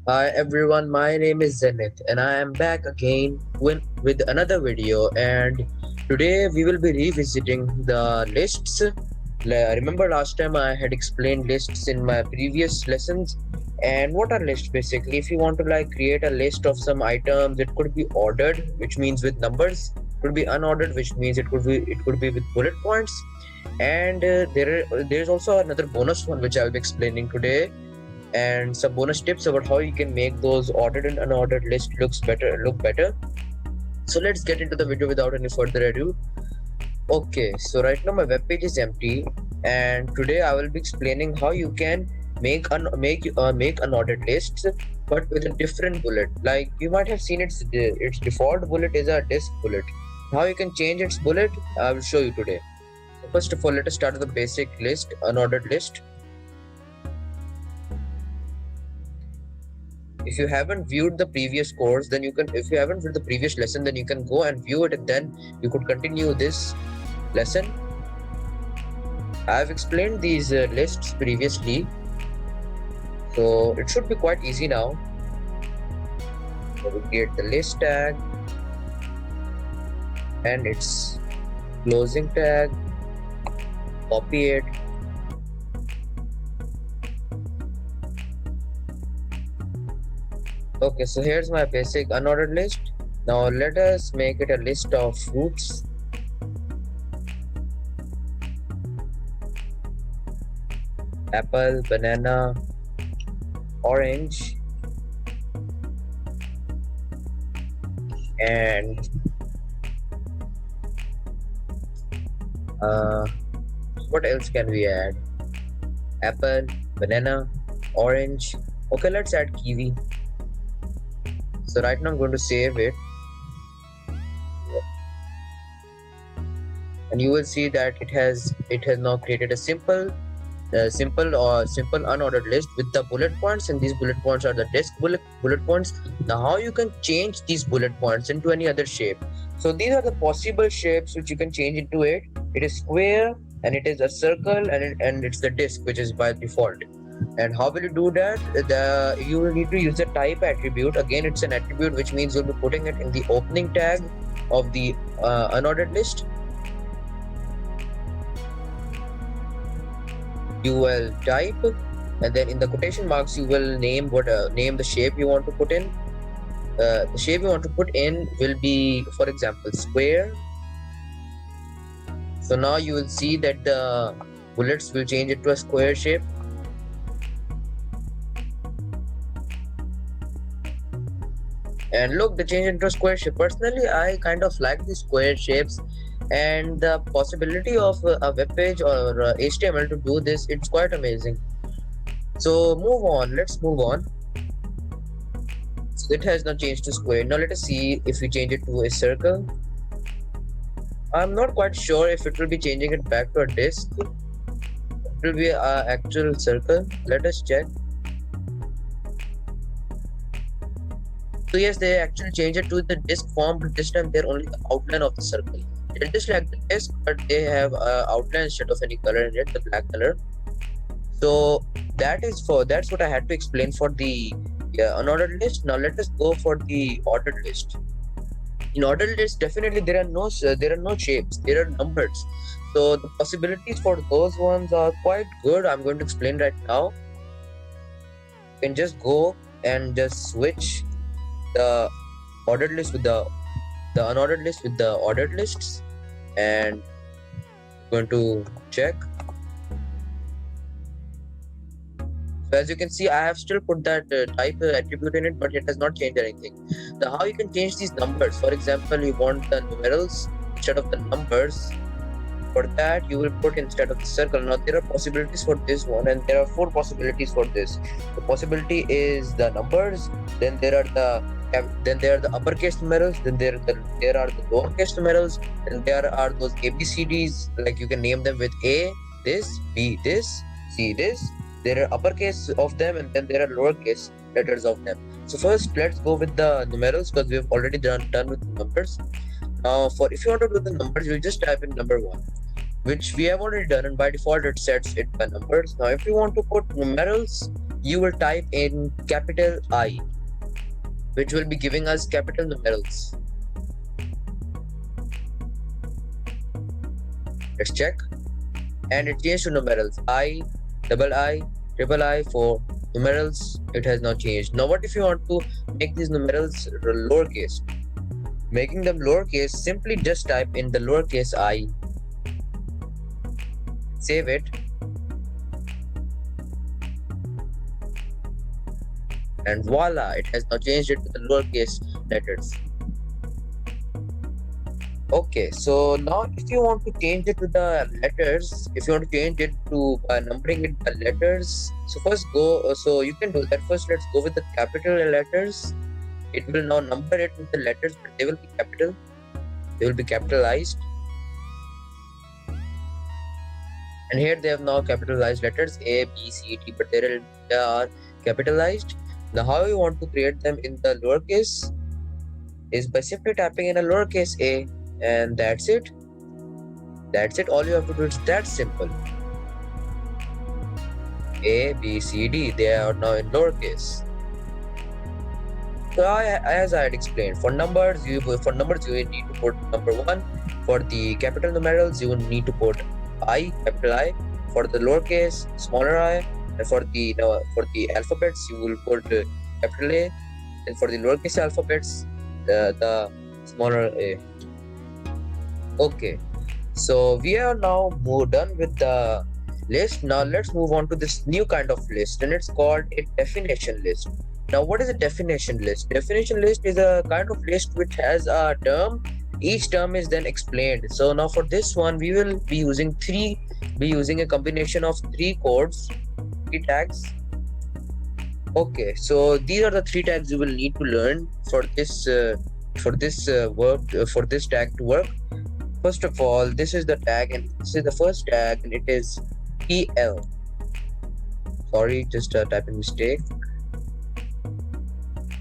Hi everyone, my name is Zenith and I am back again with another video, and today we will be revisiting the lists. Remember last time I had explained lists in my previous lessons, and what are lists basically? If you want to create a list of some items, it could be ordered, which means with numbers, could be unordered, which means it could be with bullet points, and there's also another bonus one which I'll be explaining today, and some bonus tips about how you can make those ordered and unordered list look better. So let's get into the video without any further ado. Okay, so right now my web page is empty, and today I will be explaining how you can make unordered lists, but with a different bullet. Like you might have seen its default bullet is a disk bullet. How you can change its bullet, I will show you today. First of all, let us start with the basic list, unordered list. If you haven't viewed the previous course, then you can, if you haven't viewed the previous lesson, then you can go and view it, and then you could continue this lesson. I have explained these lists previously, so it should be quite easy now. So we create the list tag and its closing tag, copy it, okay, so here's my basic unordered list. Now let us make it a list of fruits. Apple, banana, orange, and uh, what else can we add? Apple, banana, orange. Okay, let's add kiwi. So right now I'm going to save it, and you will see that it has now created a simple unordered list with the bullet points, and these bullet points are the disk bullet points. Now how you can change these bullet points into any other shape? So these are the possible shapes which you can change into it. It is square, and it is a circle, and it's the disk, which is by default. And how will you do that? You will need to use the type attribute. Again, it's an attribute, which means you'll be putting it in the opening tag of the unordered list. You will type, and then in the quotation marks you will name the shape you want to put in. The shape you want to put in will be, for example, square. So now you will see that the bullets will change it to a square shape. And look, they change into a square shape. Personally, I kind of like the square shapes, and the possibility of a web page or HTML to do this, it's quite amazing. So let's move on. So it has now changed to square. Now let us see if we change it to a circle. I'm not quite sure if it will be changing it back to a disk. It will be an actual circle. Let us check. So yes, they actually changed it to the disk form, but this time they're only the outline of the circle. They're just like the disk, but they have outline instead of any color in it, the black color. So that's what I had to explain for the unordered list. Now let us go for the ordered list. In ordered list, definitely there are no shapes, there are numbers. So the possibilities for those ones are quite good. I'm going to explain right now. You can just go and just switch the ordered list with the unordered list with the ordered lists, and I'm going to check. So as you can see, I have still put that type attribute in it, but it has not changed anything. Now how you can change these numbers? For example, you want the numerals instead of the numbers. For that, you will put instead of the circle. Now there are possibilities for this one, and there are 4 possibilities for this. The possibility is the numbers, then there are the uppercase numerals, then there are the lowercase numerals, and there are those ABCDs, like you can name them with A this, B this, C this. There are uppercase of them, and then there are lowercase letters of them. So first let's go with the numerals, because we have already done with the numbers. Now if you want to do the numbers, you just type in number 1, which we have already done, and by default it sets it by numbers. Now if you want to put numerals, you will type in capital I, which will be giving us capital numerals. Let's check. And it changed to numerals. I, double I, triple I for numerals. It has not changed. Now what if you want to make these numerals lowercase? Making them lowercase, simply just type in the lowercase I, save it, and voila, it has now changed it to the lowercase letters. Okay, so now if you want to change it to the letters, if you want to change it to numbering it the letters, so first go, so you can do that. First let's go with the capital letters. It will now number it with the letters, but they will be capital, they will be capitalized. And here they have now capitalized letters A, B, C, D, but they are capitalized. Now how you want to create them in the lowercase is by simply typing in a lowercase a, and that's it. That's it. All you have to do is that simple. A, B, C, D, they are now in lowercase. So as I had explained, for numbers you need to put number 1. For the capital numerals you need to put I, capital I. For the lowercase, smaller I. And for the alphabets you will put capital A. And for the lowercase alphabets, the smaller a. Okay, so we are now done with the list. Now let's move on to this new kind of list, and it's called a definition list. Now what is a definition list? Definition list is a kind of list which has a term. Each term is then explained. So now for this one we will be using a combination of 3 codes, 3 tags. Okay, so these are the 3 tags you will need to learn for this tag to work. First of all, this is the tag, and this is the first tag, and it is TL. Sorry, just a typing mistake.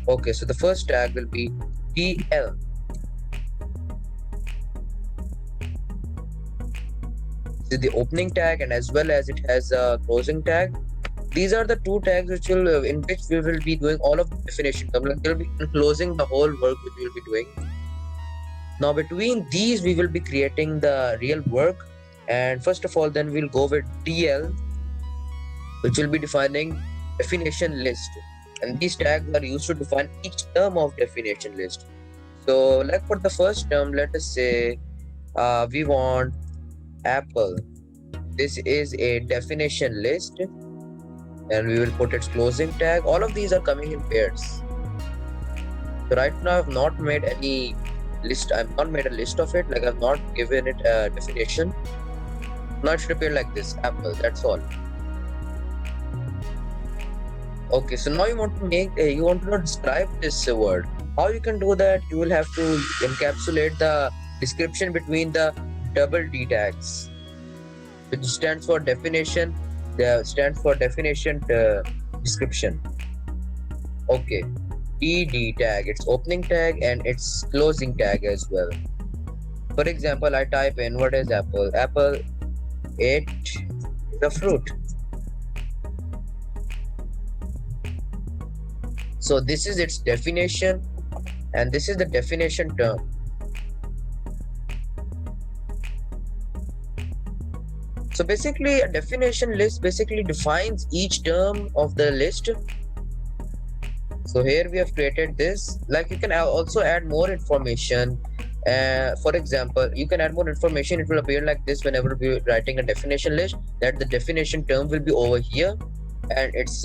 Okay, so the first tag will be TL. This is the opening tag, and as well as it has a closing tag. These are the 2 tags which will in which we will be doing all of the definition. Like they'll be enclosing the whole work which we will be doing. Now between these we will be creating the real work, and first of all then we'll go with TL, which will be defining definition list, and these tags are used to define each term of definition list. So like for the first term, let us say we want apple. This is a definition list, and we will put its closing tag. All of these are coming in pairs. So right now I've not made any list. I've not made a list of it. Like I've not given it a definition. Now it should appear like this, apple. That's all. Okay, so now you want to describe this word. How you can do that? You will have to encapsulate the description between the double D tags, which stands for definition. Stands for definition description. Okay. DD tag, its opening tag and its closing tag as well. For example, I type in what is apple. Apple, it is a fruit. So this is its definition, and this is the definition term. So basically a definition list basically defines each term of the list. So here we have created this. Like you can also add more information. For example, you can add more information. It will appear like this whenever we're writing a definition list, that the definition term will be over here, and its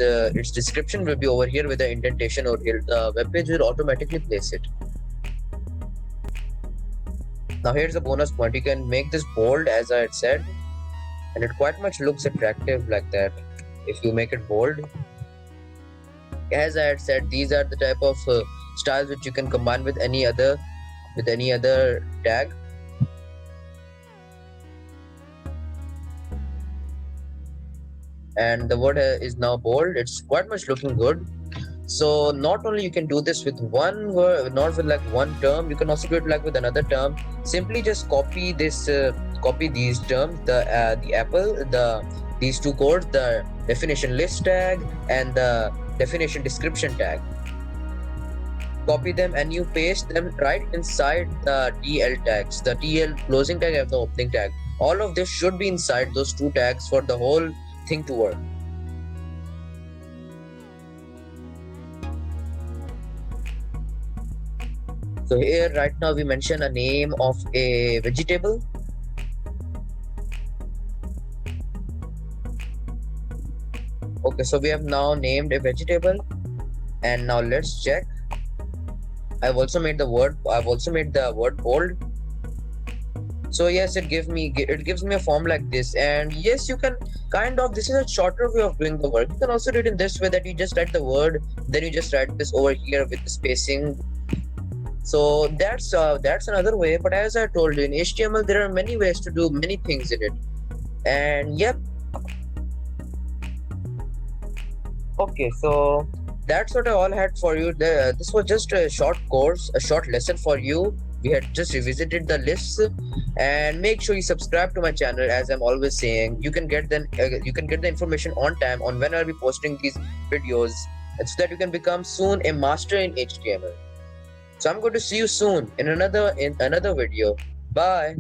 description will be over here with the indentation over here. The web page will automatically place it. Now here's a bonus point. You can make this bold, as I had said, and it quite much looks attractive like that if you make it bold. As I had said, these are the type of styles which you can combine with any other tag. And the word is now bold. It's quite much looking good. So not only you can do this with one word, not with like one term, you can also do it like with another term. Simply just copy these terms, the apple, these 2 codes, the definition list tag and the definition description tag. Copy them and you paste them right inside the TL tags, the TL closing tag and the opening tag. All of this should be inside those two tags for the whole thing to work. So here right now we mention a name of a vegetable. Okay, so we have now named a vegetable, and now let's check. I've also made the word bold. So yes, it gives me a form like this, and yes, you can this is a shorter way of doing the work. You can also do it in this way, that you just write the word, then you just write this over here with the spacing. So that's another way. But as I told you, in HTML there are many ways to do many things in it. And yep. Okay, so that's what I all had for you. This was just a short course, a short lesson for you. We had just revisited the lists, and make sure you subscribe to my channel. As I'm always saying, you can get the information on time on when I'll be posting these videos, so that you can become soon a master in HTML. So I'm going to see you soon in another video. Bye.